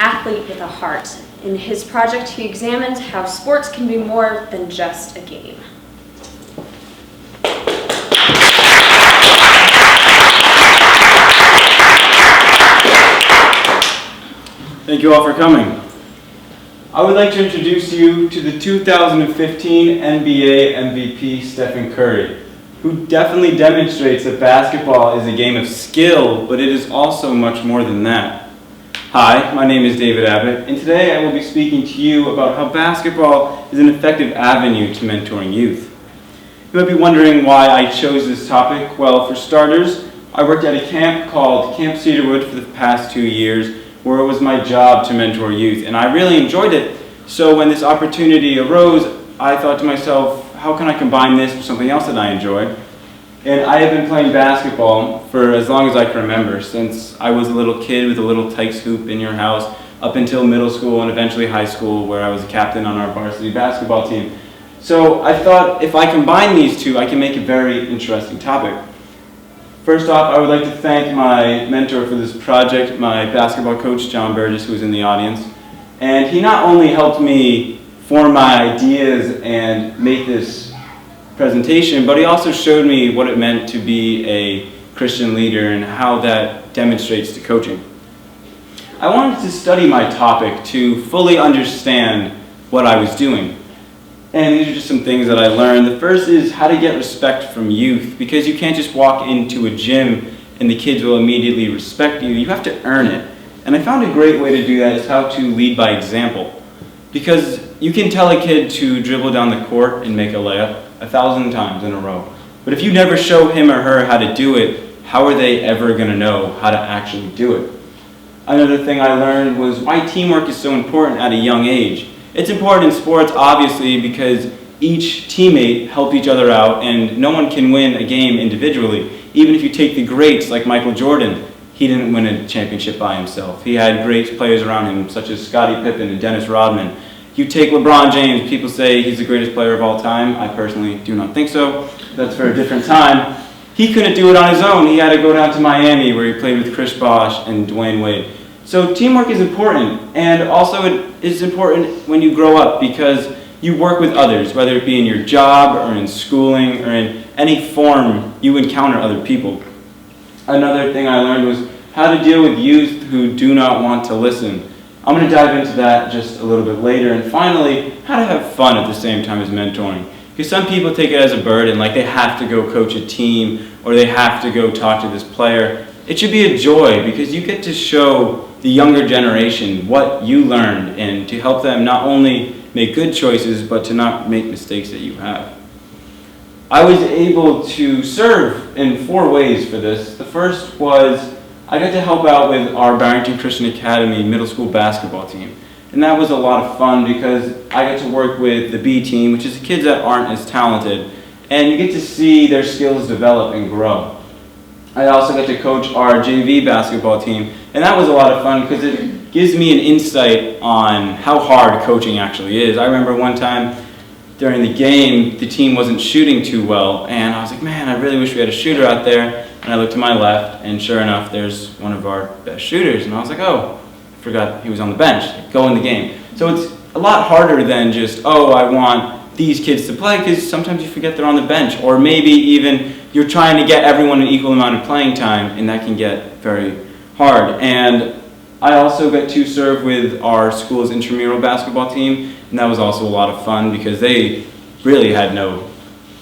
athlete with a heart. In his project, he examined how sports can be more than just a game. Thank you all for coming. I would like to introduce you to the 2015 NBA MVP Stephen Curry, who definitely demonstrates that basketball is a game of skill, but it is also much more than that. Hi, my name is David Abbott, and today I will be speaking to you about how basketball is an effective avenue to mentoring youth. You might be wondering why I chose this topic. Well, for starters, I worked at a camp called Camp Cedarwood for the past 2 years, where it was my job to mentor youth, and I really enjoyed it. So when this opportunity arose, I thought to myself, how can I combine this with something else that I enjoy? And I have been playing basketball for as long as I can remember, since I was a little kid with a little Tykes hoop in your house, up until middle school and eventually high school, where I was a captain on our varsity basketball team. So I thought if I combine these two, I can make a very interesting topic. First off, I would like to thank my mentor for this project, my basketball coach, John Burgess, who is in the audience. And he not only helped me form my ideas and make this presentation, but he also showed me what it meant to be a Christian leader and how that demonstrates to coaching. I wanted to study my topic to fully understand what I was doing. And these are just some things that I learned. The first is how to get respect from youth, because you can't just walk into a gym and the kids will immediately respect you. You have to earn it. And I found a great way to do that is how to lead by example. Because you can tell a kid to dribble down the court and make a layup 1,000 times in a row. But if you never show him or her how to do it, how are they ever going to know how to actually do it? Another thing I learned was why teamwork is so important at a young age. It's important in sports, obviously, because each teammate helped each other out, and no one can win a game individually. Even if you take the greats like Michael Jordan, he didn't win a championship by himself. He had great players around him, such as Scottie Pippen and Dennis Rodman. You take LeBron James, people say he's the greatest player of all time. I personally do not think so. That's for a different time. He couldn't do it on his own. He had to go down to Miami, where he played with Chris Bosh and Dwayne Wade. So teamwork is important, and also it is important when you grow up because you work with others, whether it be in your job or in schooling or in any form you encounter other people. Another thing I learned was how to deal with youth who do not want to listen. I'm going to dive into that just a little bit later. And finally, how to have fun at the same time as mentoring. Because some people take it as a burden, like they have to go coach a team or they have to go talk to this player. It should be a joy because you get to show the younger generation what you learned and to help them not only make good choices, but to not make mistakes that you have. I was able to serve in 4 ways for this. The first was I got to help out with our Barrington Christian Academy middle school basketball team. And that was a lot of fun because I got to work with the B team, which is the kids that aren't as talented, and you get to see their skills develop and grow. I also got to coach our JV basketball team, and that was a lot of fun because it gives me an insight on how hard coaching actually is. I remember one time during the game, the team wasn't shooting too well, and I was like, man, I really wish we had a shooter out there. And I looked to my left, and sure enough, there's one of our best shooters, and I was like, oh, I forgot he was on the bench. Go in the game. So it's a lot harder than just, oh, I want these kids to play, because sometimes you forget they're on the bench, or maybe even you're trying to get everyone an equal amount of playing time, and that can get very hard. And I also got to serve with our school's intramural basketball team, and that was also a lot of fun because they really had no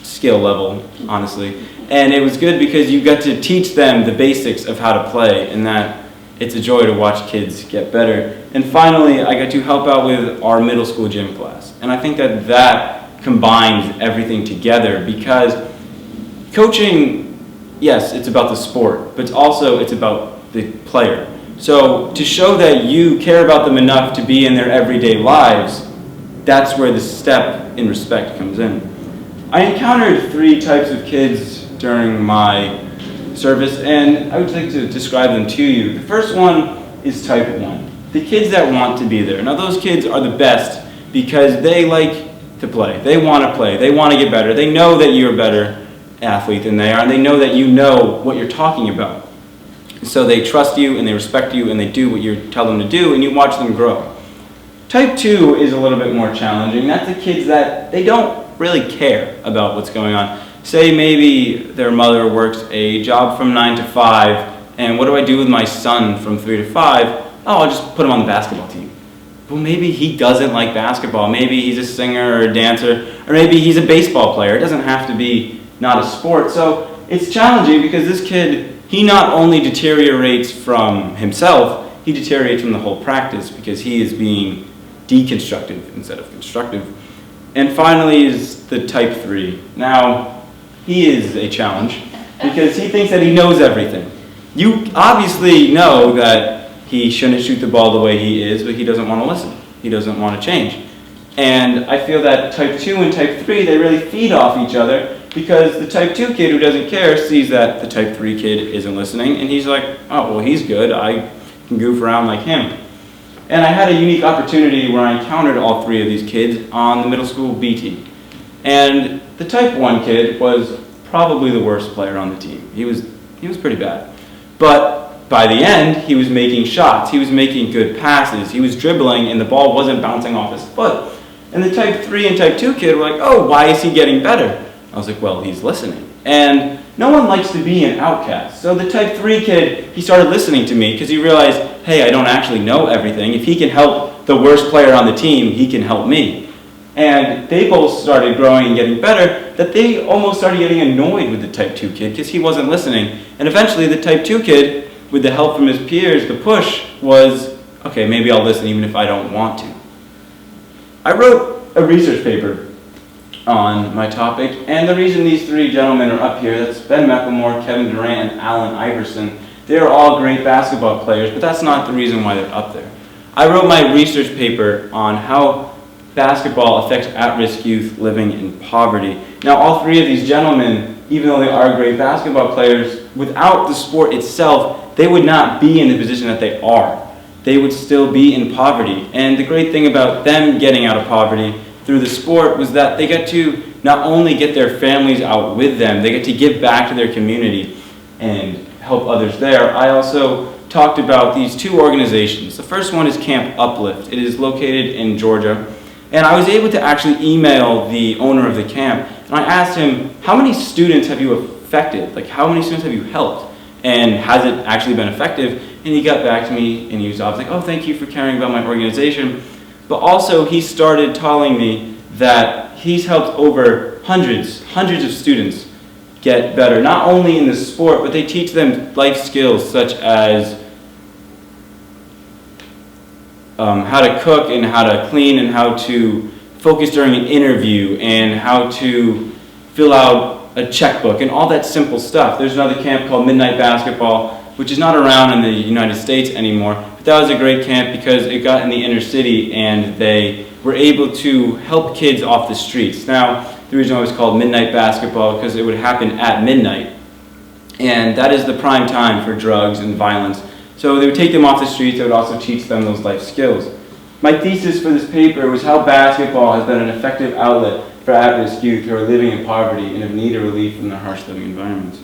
skill level, honestly. And it was good because you got to teach them the basics of how to play, and that it's a joy to watch kids get better. And finally, I got to help out with our middle school gym class. And I think that that combines everything together because coaching, yes, it's about the sport, but it's about the player. So to show that you care about them enough to be in their everyday lives, that's where the step in respect comes in. I encountered 3 types of kids during my service, and I would like to describe them to you. The first one is type 1, the kids that want to be there. Now those kids are the best because they like to play. They want to play. They want to get better. They know that you're a better athlete than they are, and they know that you know what you're talking about. So they trust you and they respect you and they do what you tell them to do and you watch them grow. Type 2 is a little bit more challenging. That's the kids that they don't really care about what's going on. Say maybe their mother works a job from 9 to 5, and what do I do with my son from 3 to 5? Oh, I'll just put him on the basketball team. Well, maybe he doesn't like basketball. Maybe he's a singer or a dancer, or maybe he's a baseball player. It doesn't have to be not a sport. So it's challenging because this kid, he not only deteriorates from himself, he deteriorates from the whole practice because he is being deconstructive instead of constructive. And finally is the type 3. Now, he is a challenge because he thinks that he knows everything. You obviously know that he shouldn't shoot the ball the way he is, but he doesn't want to listen. He doesn't want to change. And I feel that type 2 and type 3, they really feed off each other because the type 2 kid who doesn't care sees that the type 3 kid isn't listening, and he's like, oh, well, he's good. I can goof around like him. And I had a unique opportunity where I encountered all 3 of these kids on the middle school B team. And the type 1 kid was probably the worst player on the team. He was pretty bad. But by the end, he was making shots. He was making good passes. He was dribbling, and the ball wasn't bouncing off his foot. And the type 3 and type 2 kid were like, oh, why is he getting better? I was like, well, he's listening. And no one likes to be an outcast. So the type 3 kid, he started listening to me because he realized, hey, I don't actually know everything. If he can help the worst player on the team, he can help me. And they both started growing and getting better, that they almost started getting annoyed with the type 2 kid because he wasn't listening. And eventually the type 2 kid, with the help from his peers, the push was, okay, maybe I'll listen even if I don't want to. I wrote a research paper on my topic, and the reason these 3 gentlemen are up here, that's Ben McLemore, Kevin Durant, and Allen Iverson, they're all great basketball players, but that's not the reason why they're up there. I wrote my research paper on how basketball affects at-risk youth living in poverty. Now, all 3 of these gentlemen, even though they are great basketball players, without the sport itself, they would not be in the position that they are. They would still be in poverty. And the great thing about them getting out of poverty through the sport was that they get to not only get their families out with them, they get to give back to their community and help others there. I also talked about these 2 organizations. The first one is Camp Uplift. It is located in Georgia. And I was able to actually email the owner of the camp, and I asked him, how many students have you affected? Like, how many students have you helped? And has it actually been effective? And he got back to me, and he was like, oh, thank you for caring about my organization. But also, he started telling me that he's helped over hundreds of students get better, not only in the sport, but they teach them life skills such as how to cook and how to clean and how to focus during an interview and how to fill out a checkbook and all that simple stuff. There's another camp called Midnight Basketball, which is not around in the United States anymore, but that was a great camp because it got in the inner city and they were able to help kids off the streets. Now, the reason why it was called Midnight Basketball because it would happen at midnight, and that is the prime time for drugs and violence. So they would take them off the streets, they would also teach them those life skills. My thesis for this paper was how basketball has been an effective outlet for at-risk youth who are living in poverty and have need of relief from their harsh living environments.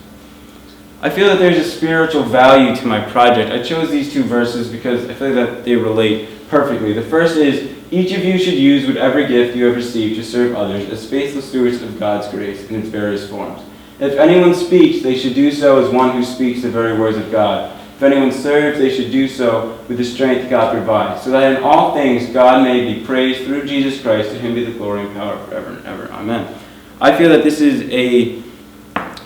I feel that there's a spiritual value to my project. I chose these 2 verses because I feel that they relate perfectly. The first is, each of you should use whatever gift you have received to serve others as faithful stewards of God's grace in its various forms. If anyone speaks, they should do so as one who speaks the very words of God. If anyone serves, they should do so with the strength God provides, so that in all things God may be praised through Jesus Christ. To him be the glory and power forever and ever. Amen. I feel that this is a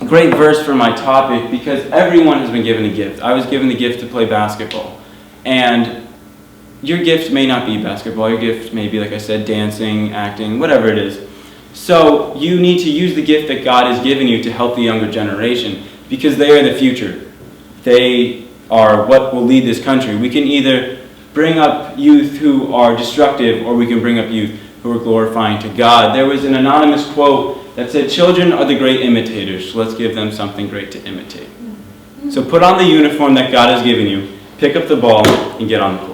great verse for my topic because everyone has been given a gift. I was given the gift to play basketball. And your gift may not be basketball. Your gift may be, like I said, dancing, acting, whatever it is. So you need to use the gift that God has given you to help the younger generation because they are the future. They are what will lead this country. We can either bring up youth who are destructive or we can bring up youth who are glorifying to God. There was an anonymous quote that said, children are the great imitators, so let's give them something great to imitate. So put on the uniform that God has given you, pick up the ball, and get on the court.